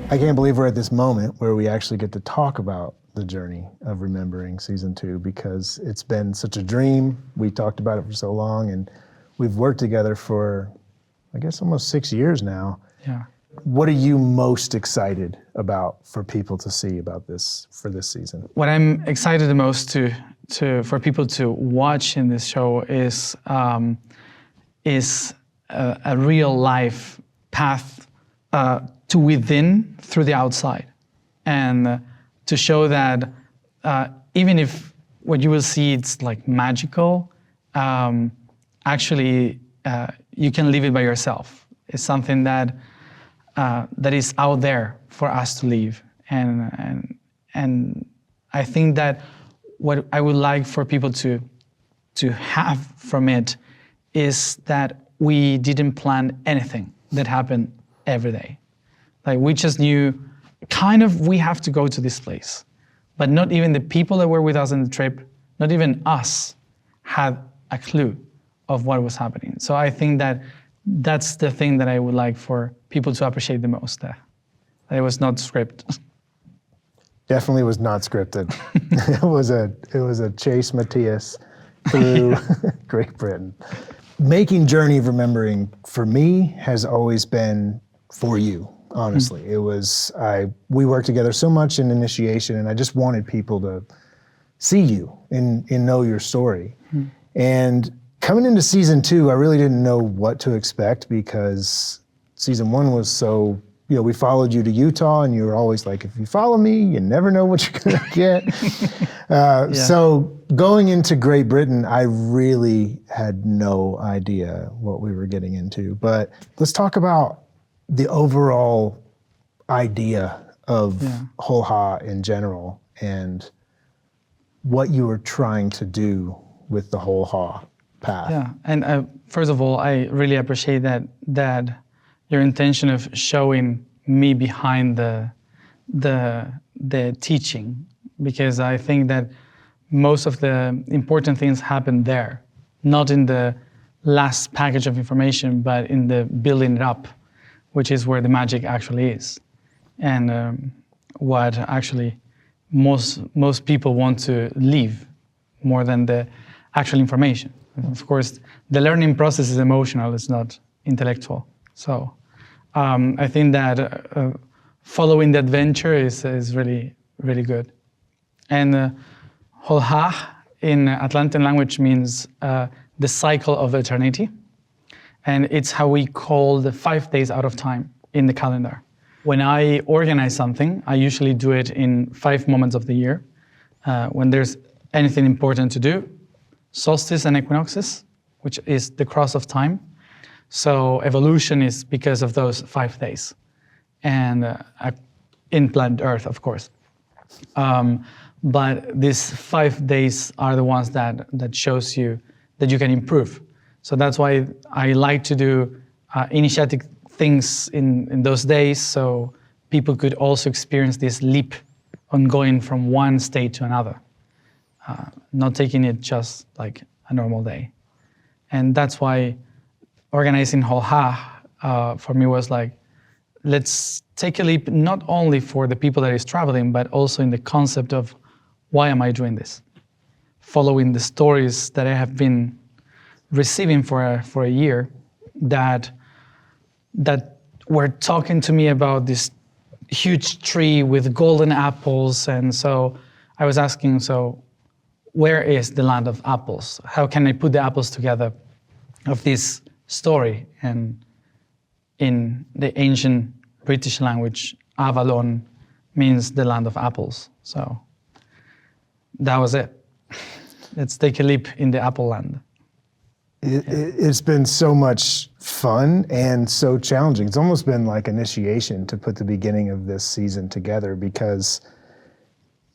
I can't believe we're at this moment where we actually get to talk about the journey of remembering season 2, because it's been such a dream. We talked about it for so long, and we've worked together for, I guess, almost 6 years now. Yeah. What are you most excited about for people to see about this, for this season? What I'm excited the most for people to watch in this show is a real life path to within through the outside, and to show that even if what you will see it's like magical, actually you can live it by yourself. It's something that that is out there for us to live, and I think that what I would like for people to have from it is that we didn't plan anything that happened every day. Like, we just knew kind of we have to go to this place, but not even the people that were with us on the trip, not even us, had a clue of what was happening. So I think that that's the thing that I would like for people to appreciate the most, that it was not scripted. Definitely was not scripted. It was a chase Matías through Great Britain. Making Journey of Remembering for me has always been for you, honestly. It was, we worked together so much in initiation, and I just wanted people to see you and know your story. And coming into season 2, I really didn't know what to expect, because season 1 was so, we followed you to Utah, and you were always like, if you follow me, you never know what you're gonna get. So going into Great Britain, I really had no idea what we were getting into. But let's talk about the overall idea of Holha in general, and what you were trying to do with the Holha path. Yeah, and first of all, I really appreciate that your intention of showing me behind the teaching, because I think that most of the important things happen there, not in the last package of information, but in the building it up, which is where the magic actually is, and what actually most people want to leave more than the actual information. Of course, the learning process is emotional; it's not intellectual. So I think that following the adventure is really, really good. And Holha in Atlantean language means the cycle of eternity. And it's how we call the 5 days out of time in the calendar. When I organize something, I usually do it in 5 moments of the year. When there's anything important to do, solstice and equinoxes, which is the cross of time. So evolution is because of those 5 days, and in planet Earth, of course. But these 5 days are the ones that shows you that you can improve. So that's why I like to do initiatic things in those days, so people could also experience this leap on going from one state to another, not taking it just like a normal day. And that's why organizing Holha for me was like, let's take a leap not only for the people that is traveling, but also in the concept of why am I doing this? Following the stories that I have been receiving for a year that were talking to me about this huge tree with golden apples. And so I was asking, so where is the land of apples? How can I put the apples together of this story? And in the ancient British language, Avalon means the land of apples. So that was it. Let's take a leap in the apple land. It's been so much fun and so challenging. It's almost been like initiation to put the beginning of this season together, because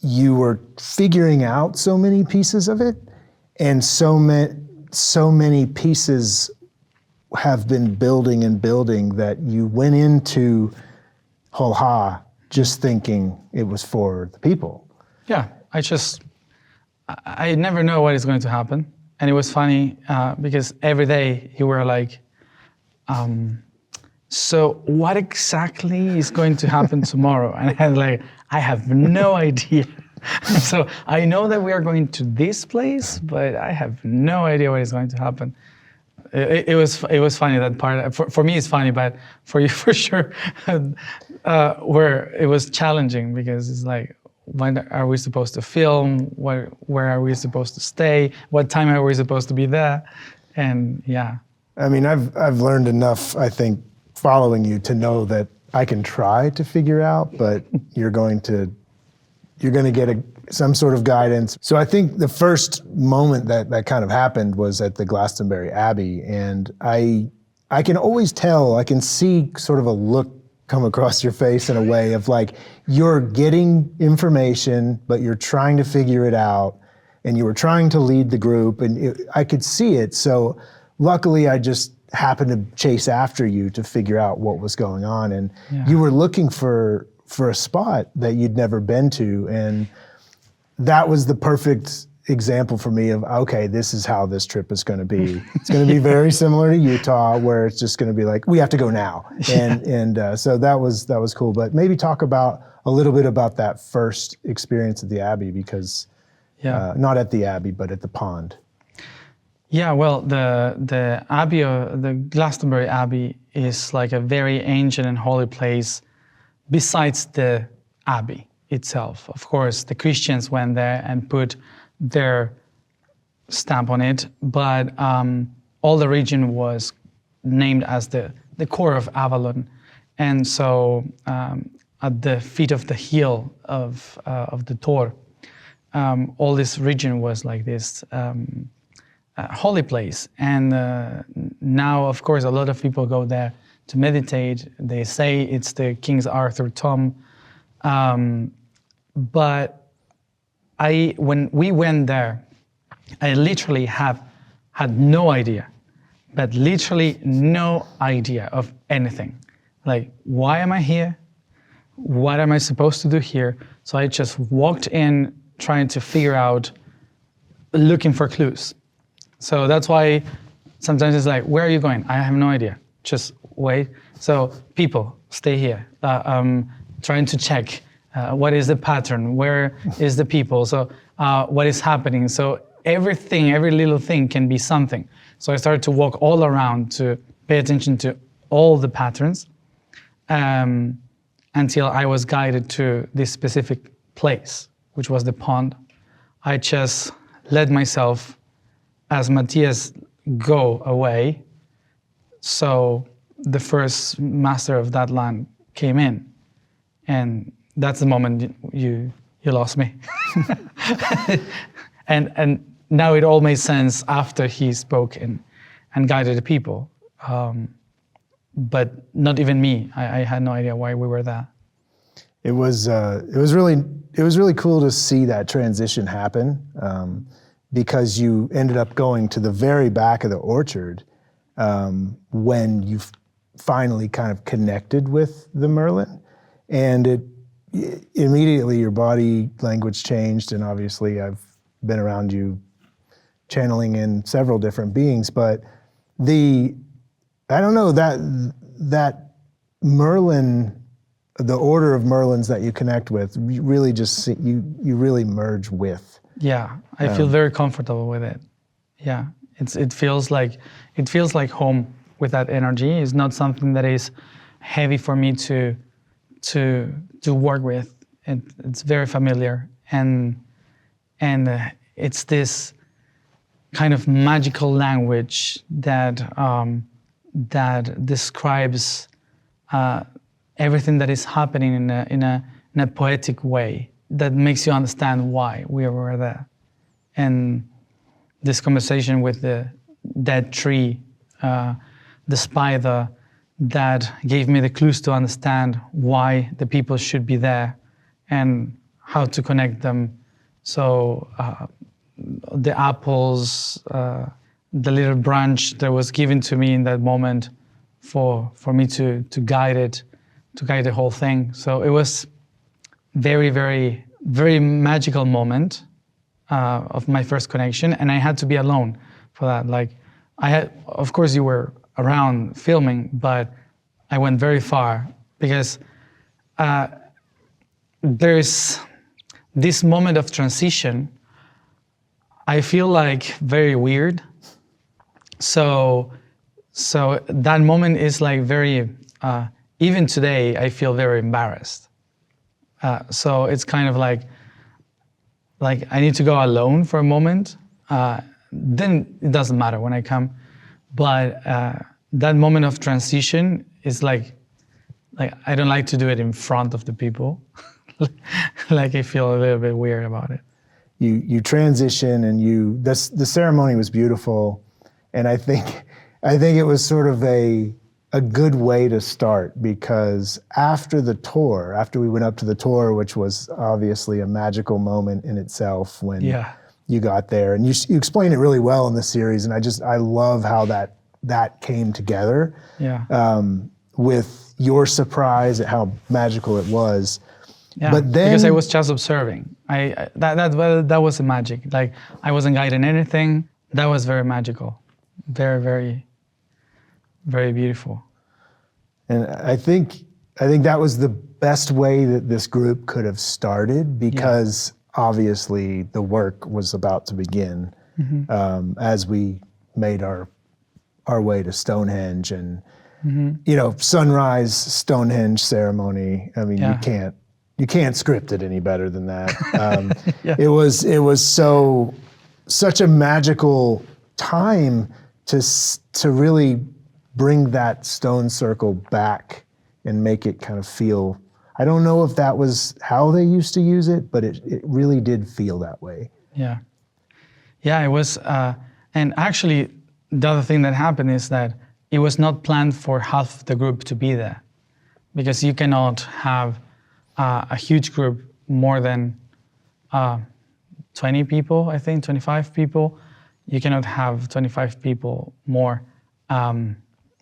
you were figuring out so many pieces of it, and so many pieces have been building and building that you went into Holha just thinking it was for the people. Yeah, I never know what is going to happen. And it was funny because every day you were like so what exactly is going to happen tomorrow? And I was like, I have no idea. So I know that we are going to this place, but I have no idea what is going to happen. It was funny, that part. For me, it's funny, but for you, for sure, where it was challenging, because it's like, when are we supposed to film? Where are we supposed to stay? What time are we supposed to be there? And yeah. I mean, I've learned enough, I think, following you to know that I can try to figure out, but you're going to get some sort of guidance. So I think the first moment that kind of happened was at the Glastonbury Abbey, and I can always tell, I can see sort of a look come across your face in a way of like, you're getting information, but you're trying to figure it out, and you were trying to lead the group, and I could see it. So luckily, I just happened to chase after you to figure out what was going on, and you were looking for a spot that you'd never been to, and that was the perfect example for me of, okay, this is how this trip is going to be. It's going to be very similar to Utah, where it's just going to be like, we have to go now, and so that was cool. But maybe talk about a little bit about that first experience at the Abbey, because not at the Abbey, but at the pond. Yeah, well, the Abbey, the Glastonbury Abbey, is like a very ancient and holy place. Besides the Abbey itself, of course, the Christians went there and put their stamp on it, but all the region was named as the core of Avalon, and so at the feet of the hill of the Tor, all this region was like this holy place, and now, of course, a lot of people go there to meditate. They say it's the King Arthur tomb, but when we went there, I literally had no idea, but literally no idea of anything. Like, why am I here? What am I supposed to do here? So I just walked in trying to figure out, looking for clues. So that's why sometimes it's like, where are you going? I have no idea. Just wait. So people, stay here. Trying to check what is the pattern, where is the people, so what is happening. So everything, every little thing can be something. So I started to walk all around to pay attention to all the patterns until I was guided to this specific place, which was the pond. I just let myself, as Matías, go away. So the first master of that land came in, and that's the moment you lost me. and now it all made sense after he spoke and guided the people, but not even me. I had no idea why we were there. It was really cool to see that transition happen, because you ended up going to the very back of the orchard when you finally kind of connected with the Merlin, and immediately your body language changed. And obviously I've been around you channeling in several different beings, but I don't know, that Merlin, the order of Merlins that you connect with, you really just you really merge with. Yeah, I feel very comfortable with it. Yeah, it feels like home with that energy. It's not something that is heavy for me to work with. It's very familiar, and it's this kind of magical language that describes everything that is happening in a poetic way that makes you understand why we were there. And this conversation with the dead tree, the spider, that gave me the clues to understand why the people should be there and how to connect them. So the apples, the little branch that was given to me in that moment for me to guide it, to guide the whole thing. So it was very, very, very magical moment of my first connection, and I had to be alone for that. Like, of course you were around filming, but I went very far because there's this moment of transition. I feel like very weird. So that moment is like very, even today, I feel very embarrassed. So it's kind of like I need to go alone for a moment. Then it doesn't matter when I come. But that moment of transition is like I don't like to do it in front of the people. Like I feel a little bit weird about it. You transition, and the ceremony was beautiful, and I think it was sort of a good way to start, because after we went up to the tour, which was obviously a magical moment in itself when you got there, and you explain it really well in the series, and I love how that came together. With your surprise at how magical it was. Yeah, but then, because I was just observing. That was the magic. Like I wasn't guiding anything. That was very magical, very, very, very beautiful. And I think that was the best way that this group could have started, because obviously the work was about to begin as we made our way to Stonehenge, and sunrise Stonehenge ceremony. I mean, you can't script it any better than that. It was such a magical time to really bring that stone circle back and make it kind of feel. I don't know if that was how they used to use it, but it really did feel that way. Yeah, it was. And actually, the other thing that happened is that it was not planned for half the group to be there, because you cannot have a huge group, more than 20 people, I think, 25 people. You cannot have 25 people more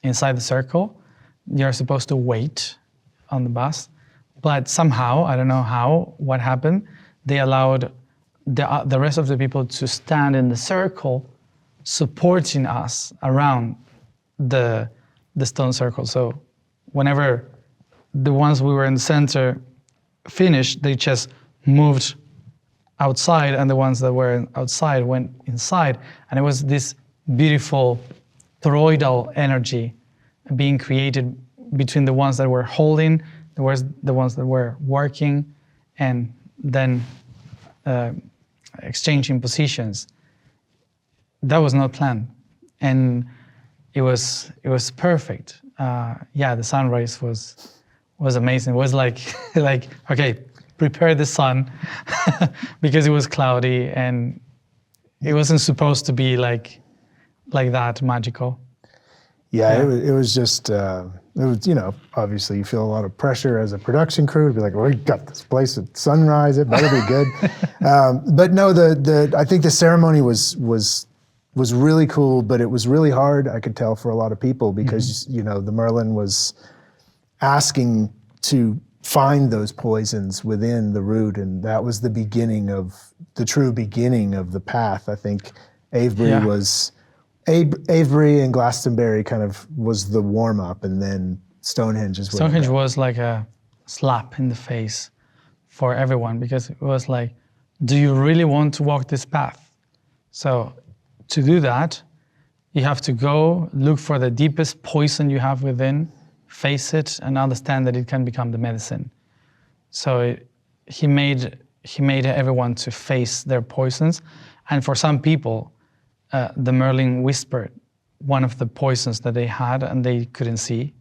inside the circle. You're supposed to wait on the bus. But somehow, I don't know what happened, they allowed the rest of the people to stand in the circle, supporting us around the stone circle. So whenever the ones we were in the center finished, they just moved outside, and the ones that were outside went inside. And it was this beautiful toroidal energy being created between the ones that were holding, the ones that were working, and then exchanging positions. That was not planned, and it was perfect. The sunrise was amazing. It was like okay, prepare the sun, because it was cloudy and it wasn't supposed to be like that magical. It was just obviously you feel a lot of pressure as a production crew to be like, well, we got this place at sunrise, it better be good. But no, I think the ceremony was really cool, but it was really hard, I could tell, for a lot of people, because the Merlin was asking to find those poisons within the root, and that was the true beginning of the path. I think Avebury and Glastonbury kind of was the warm up, and then Stonehenge is where Stonehenge was like a slap in the face for everyone, because it was like, do you really want to walk this path? So to do that, you have to go look for the deepest poison you have within, face it, and understand that it can become the medicine. So he made everyone to face their poisons, and for some people, the Merlin whispered one of the poisons that they had and they couldn't see.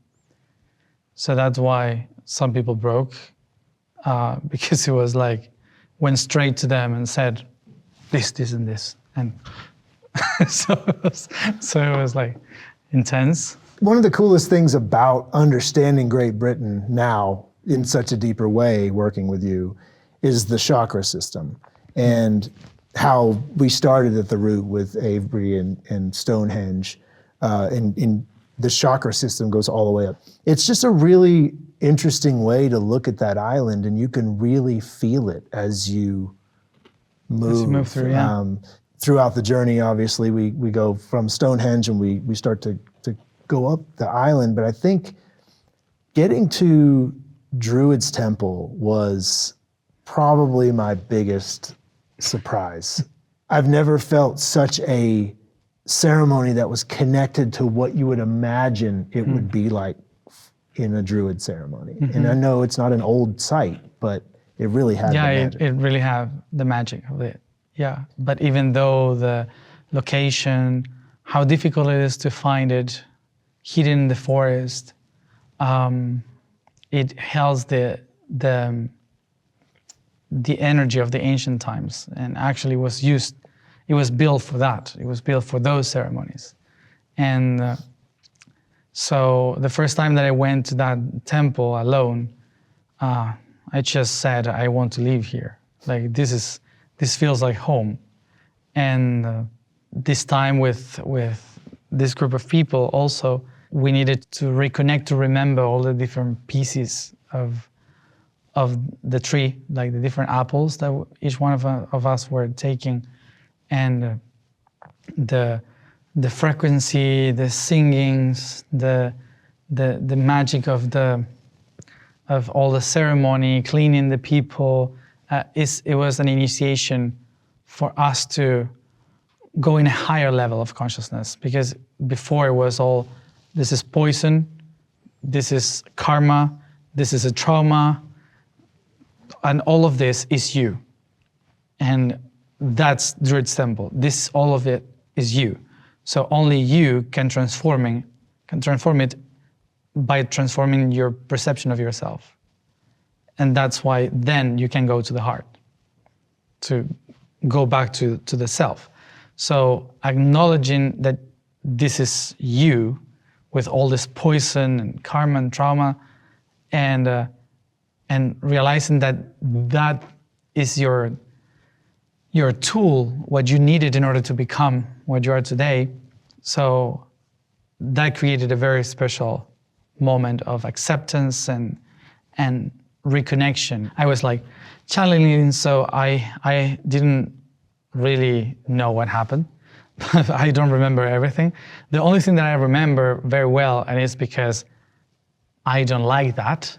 So that's why some people broke, because it was like, went straight to them and said, this, and this. And so it was like intense. One of the coolest things about understanding Great Britain now in such a deeper way, working with you, is the chakra system, and how we started at the root with Avebury and Stonehenge, and the chakra system goes all the way up. It's just a really interesting way to look at that island, and you can really feel it as you move through, yeah. Throughout the journey. Obviously, we go from Stonehenge and we start to go up the island, but I think Getting to Druid's Temple was probably my biggest surprise. I've never felt such a ceremony that was connected to what you would imagine it would be like in a Druid ceremony. And I know it's not an old site, but it really had the magic. It really had the magic of it. Yeah, but even though the location, how difficult it is to find it, hidden in the forest, it holds the energy of the ancient times, and actually was used. It was built for that. It was built for those ceremonies, and so the first time that I went to that temple alone, I just said, I want to live here. Like this feels like home, and this time with this group of people also, we needed to reconnect, to remember all the different pieces of the tree, like the different apples that each one of us were taking, and the frequency, the singings, the magic of all the ceremony, cleaning the people. It was an initiation for us to go in a higher level of consciousness, because before it was all, this is poison, this is karma, this is a trauma, and all of this is you. And that's Druid's Temple. All of it is you. So only you can transform it by transforming your perception of yourself. And that's why then you can go to the heart, to go back to the self. So acknowledging that this is you with all this poison and karma and trauma, and realizing that is your tool, what you needed in order to become what you are today. So that created a very special moment of acceptance and reconnection. I was like channeling, so I didn't really know what happened. I don't remember everything. The only thing that I remember very well, and it's because I don't like that,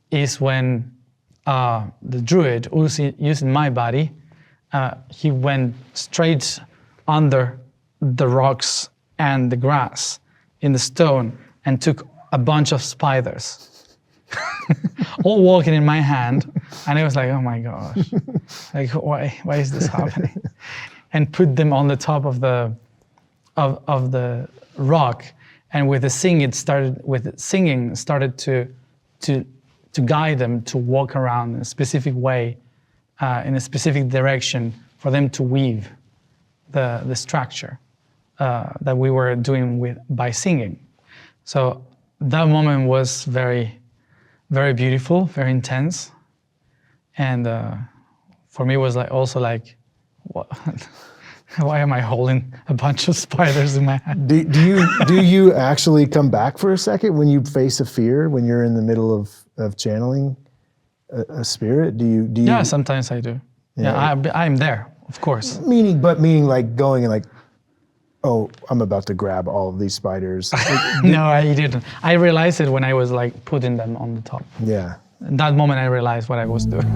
is when the Druid, using my body, he went straight under the rocks and the grass in the stone and took a bunch of spiders, all walking in my hand. And I was like, oh my gosh, like why is this happening? And put them on the top of the rock. And with the singing started to guide them to walk around in a specific way, in a specific direction, for them to weave the structure that we were doing by singing. So that moment was very, very beautiful, very intense, and for me it was what? Why am I holding a bunch of spiders in my hand? Do you actually come back for a second when you face a fear, when you're in the middle of channeling a spirit? Do you? Yeah, sometimes I do. Yeah, I'm there, of course. Meaning like going and like, oh, I'm about to grab all of these spiders. No, I didn't. I realized it when I was like putting them on the top. Yeah. In that moment, I realized what I was doing.